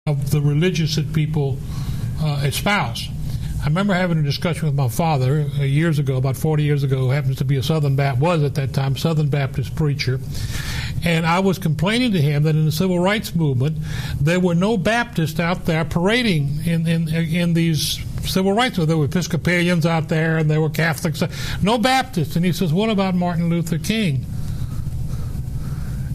of the religious that people espouse. I remember having a discussion with my father years ago, about 40 years ago, who happens to be a Southern Baptist preacher, and I was complaining to him that in the civil rights movement, there were no Baptists out there parading in these civil rights. There were Episcopalians out there, and there were Catholics. No Baptists. And he says, what about Martin Luther King?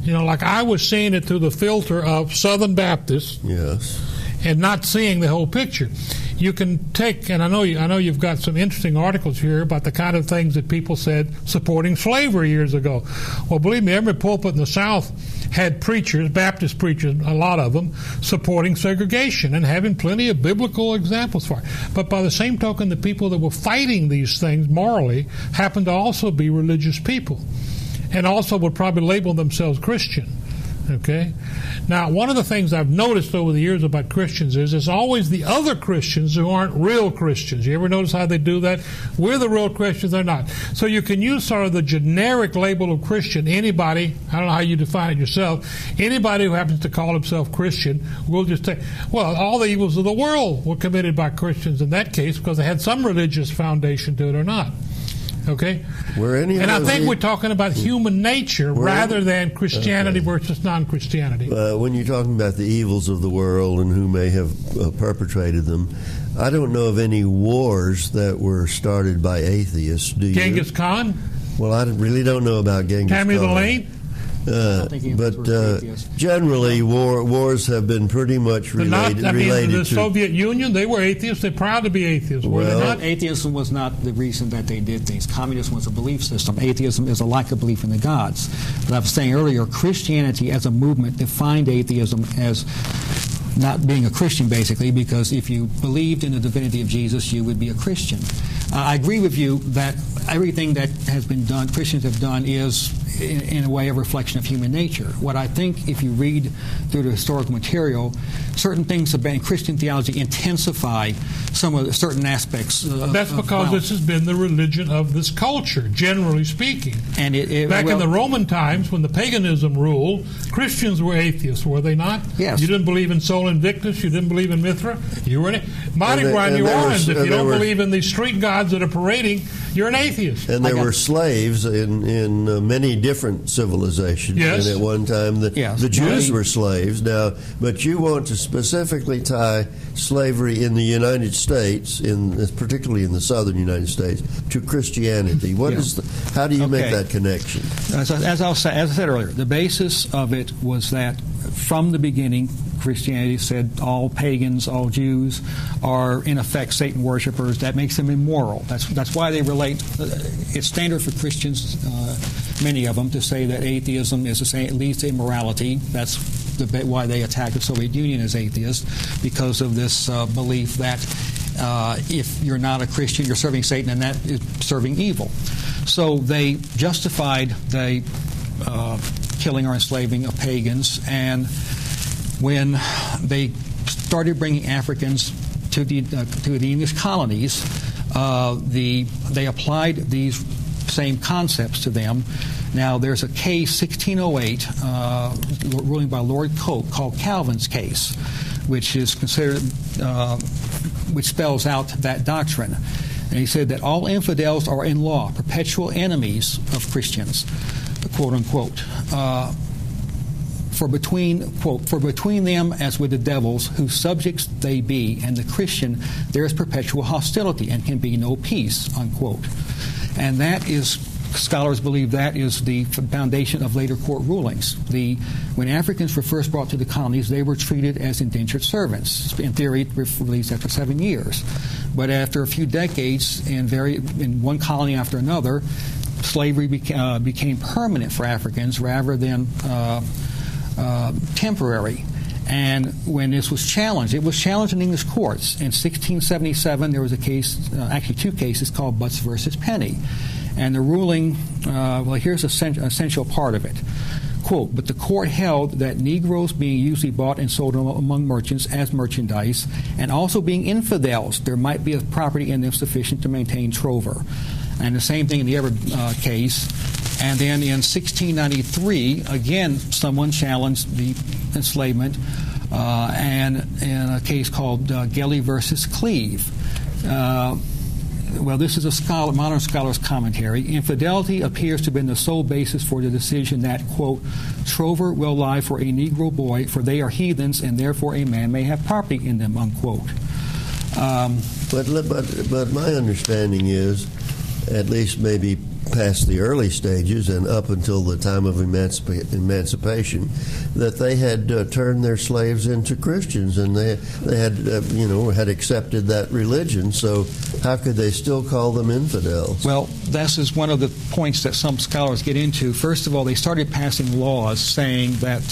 You know, like I was seeing it through the filter of Southern Baptists, yes, and not seeing the whole picture. You can take, and I know you've got some interesting articles here about the kind of things that people said supporting slavery years ago. Well, believe me, every pulpit in the South had preachers, Baptist preachers, a lot of them, supporting segregation and having plenty of biblical examples for it. But by the same token, the people that were fighting these things morally happened to also be religious people, and also would probably label themselves Christian. Okay? Now, one of the things I've noticed over the years about Christians is it's always the other Christians who aren't real Christians. You ever notice how they do that? We're the real Christians, they're not. So you can use sort of the generic label of Christian. Anybody, I don't know how you define it yourself, anybody who happens to call himself Christian will just say, well, all the evils of the world were committed by Christians in that case because they had some religious foundation to it or not. Okay? And I think we're talking about human nature rather than Christianity versus non-Christianity. When you're talking about the evils of the world and who may have perpetrated them, I don't know of any wars that were started by atheists. Do you? Genghis Khan? Well, I really don't know about Genghis Khan. Tammy the Lane? Generally, wars have been pretty much related the to Soviet Union. They were atheists. They're proud to be atheists. Were they not? Atheism was not the reason that they did things. Communism was a belief system. Atheism is a lack of belief in the gods. But I was saying earlier, Christianity as a movement defined atheism as not being a Christian, basically, because if you believed in the divinity of Jesus, you would be a Christian. I agree with you that everything that has been done, Christians have done, is in a way a reflection of human nature. What I think, if you read through the historical material, certain things about Christian theology intensify some of the certain aspects. That's because this has been the religion of this culture, generally speaking. And back in the Roman times, when the paganism ruled, Christians were atheists, were they not? Yes. You didn't believe in Sol Invictus. You didn't believe in Mithra. You were Mardi Gras in New Orleans. If you don't believe in these street gods that are parading, you're an atheist. And there were slaves in many different civilizations. Yes. And at one time, the Jews were slaves. Now, but you want to specifically tie slavery in the United States, particularly in the southern United States, to Christianity. How do you make that connection? As I said earlier, the basis of it was that from the beginning, Christianity said all pagans, all Jews are in effect Satan worshippers. That makes them immoral. That's why they relate. It's standard for Christians, many of them, to say that atheism leads to immorality. That's why they attack the Soviet Union as atheists, because of this belief that if you're not a Christian, you're serving Satan, and that is serving evil. So they justified the killing or enslaving of pagans, and when they started bringing Africans to the English colonies, they applied these same concepts to them. Now, there's a case, 1608, ruling by Lord Coke, called Calvin's case, which is considered, which spells out that doctrine. And he said that all infidels are in law perpetual enemies of Christians, quote unquote. For between them as with the devils, whose subjects they be, and the Christian, there is perpetual hostility and can be no peace, unquote. And that is, scholars believe that is the foundation of later court rulings. When Africans were first brought to the colonies, they were treated as indentured servants. In theory, released after 7 years. But after a few decades, in one colony after another, slavery became permanent for Africans rather than temporary. And when this was challenged, it was challenged in English courts. In 1677, there was a case, actually two cases, called Butts versus Penny. And the ruling, here's an essential part of it. Quote, but the court held that Negroes being usually bought and sold among merchants as merchandise, and also being infidels, there might be a property in them sufficient to maintain trover. And the same thing in the other case. And then in 1693, again, someone challenged the enslavement and in a case called Gelly versus Cleve. Well, this is a modern scholar's commentary. Infidelity appears to have been the sole basis for the decision that, quote, trover will lie for a Negro boy, for they are heathens, and therefore a man may have property in them, unquote. But my understanding is, at least maybe past the early stages and up until the time of emancipation, that they had turned their slaves into Christians, and they had had accepted that religion. So how could they still call them infidels? Well, this is one of the points that some scholars get into. First of all, they started passing laws saying that,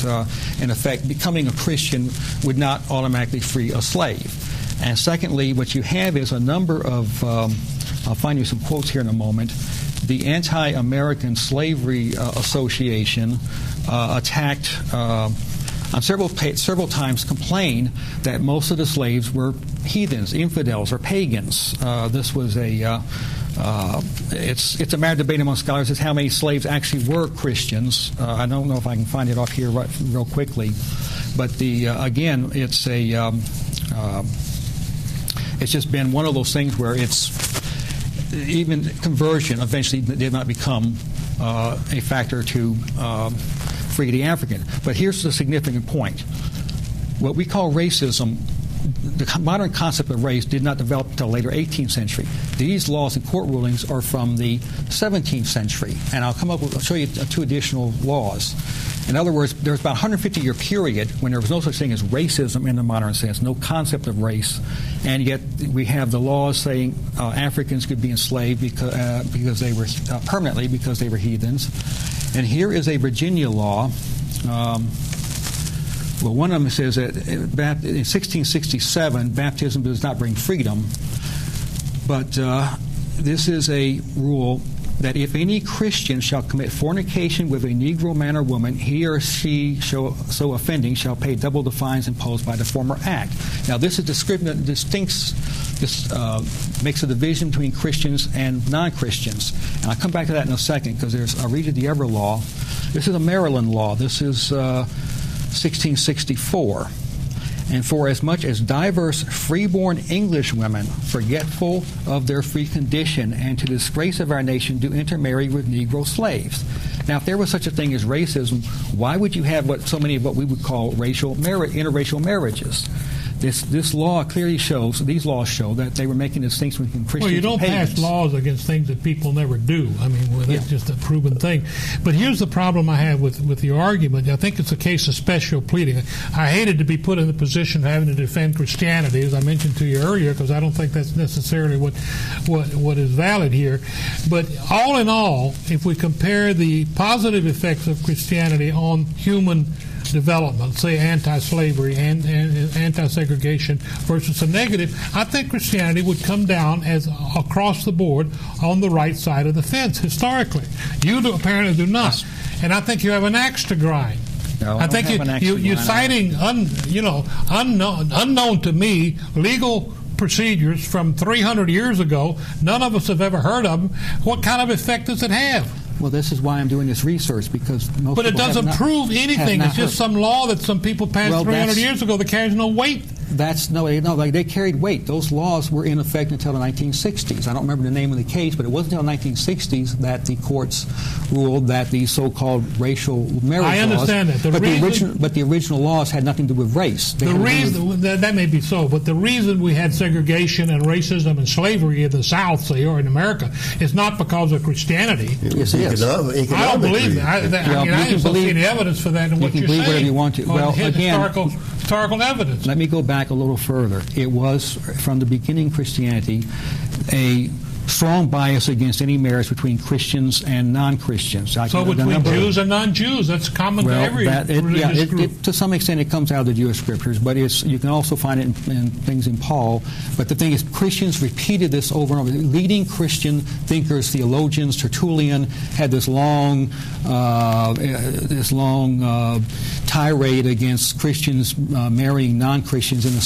in effect, becoming a Christian would not automatically free a slave. And secondly, what you have is a number of, I'll find you some quotes here in a moment. The Anti-American Slavery Association attacked on several times, complained that most of the slaves were heathens, infidels, or pagans. This was it's a matter of debate among scholars as how many slaves actually were Christians. I don't know if I can find it off here real quickly, but again, it's just been one of those things where even conversion eventually did not become a factor to free the African. But here's the significant point. What we call racism, the modern concept of race did not develop until later 18th century. These laws and court rulings are from the 17th century. And I'll show you two additional laws. In other words, there was about a 150-year period when there was no such thing as racism in the modern sense, no concept of race, and yet we have the laws saying Africans could be enslaved because they were permanently because they were heathens. And here is a Virginia law. Well, one of them says that in 1667, baptism does not bring freedom, but this is a rule that if any Christian shall commit fornication with a Negro man or woman, he or she so offending shall pay double the fines imposed by the former act. Now, this is makes a division between Christians and non-Christians. And I'll come back to that in a second because I'll read you the other law. This is a Maryland law. This is 1664. And for as much as divers freeborn English women, forgetful of their free condition and to the disgrace of our nation, do intermarry with Negro slaves. Now, if there was such a thing as racism, why would you have so many of what we would call interracial marriages? This law clearly shows, these laws show that they were making a distinction between Christians and pagans. Well, you don't pass laws against things that people never do. I mean, that's just a proven thing. But here's the problem I have with the argument. I think it's a case of special pleading. I hated to be put in the position of having to defend Christianity, as I mentioned to you earlier, because I don't think that's necessarily what is valid here. But all in all, if we compare the positive effects of Christianity on human development, say anti-slavery and anti-segregation versus the negative, I think Christianity would come down as across the board on the right side of the fence historically. You apparently do not, and I think you have an axe to grind. No, I think you're citing unknown to me legal procedures from 300 years ago. None of us have ever heard of them. What kind of effect does it have? Well, this is why I'm doing this research, because most But it people doesn't prove anything. It's just some law that some people passed 300 years ago that carries no weight. They carried weight. Those laws were in effect until the 1960s. I don't remember the name of the case, but it wasn't until the 1960s that the courts ruled that these so-called racial marriage laws. I understand that. But the original laws had nothing to do with race. That may be so, but the reason we had segregation and racism and slavery in the South, say, or in America, is not because of Christianity. Yes, it is. I don't believe that. I just don't see any evidence for that in what you're saying. You can believe whatever you want to. Well, again, historical evidence. Let me go back a little further. It was, from the beginning, Christianity, a strong bias against any marriage between Christians and non-Christians. So between Jews and non-Jews, that's common to every religious group. To some extent, it comes out of the Jewish scriptures, but you can also find it in things in Paul. But the thing is, Christians repeated this over and over. Leading Christian thinkers, theologians, Tertullian, had this long tirade against Christians marrying non-Christians in the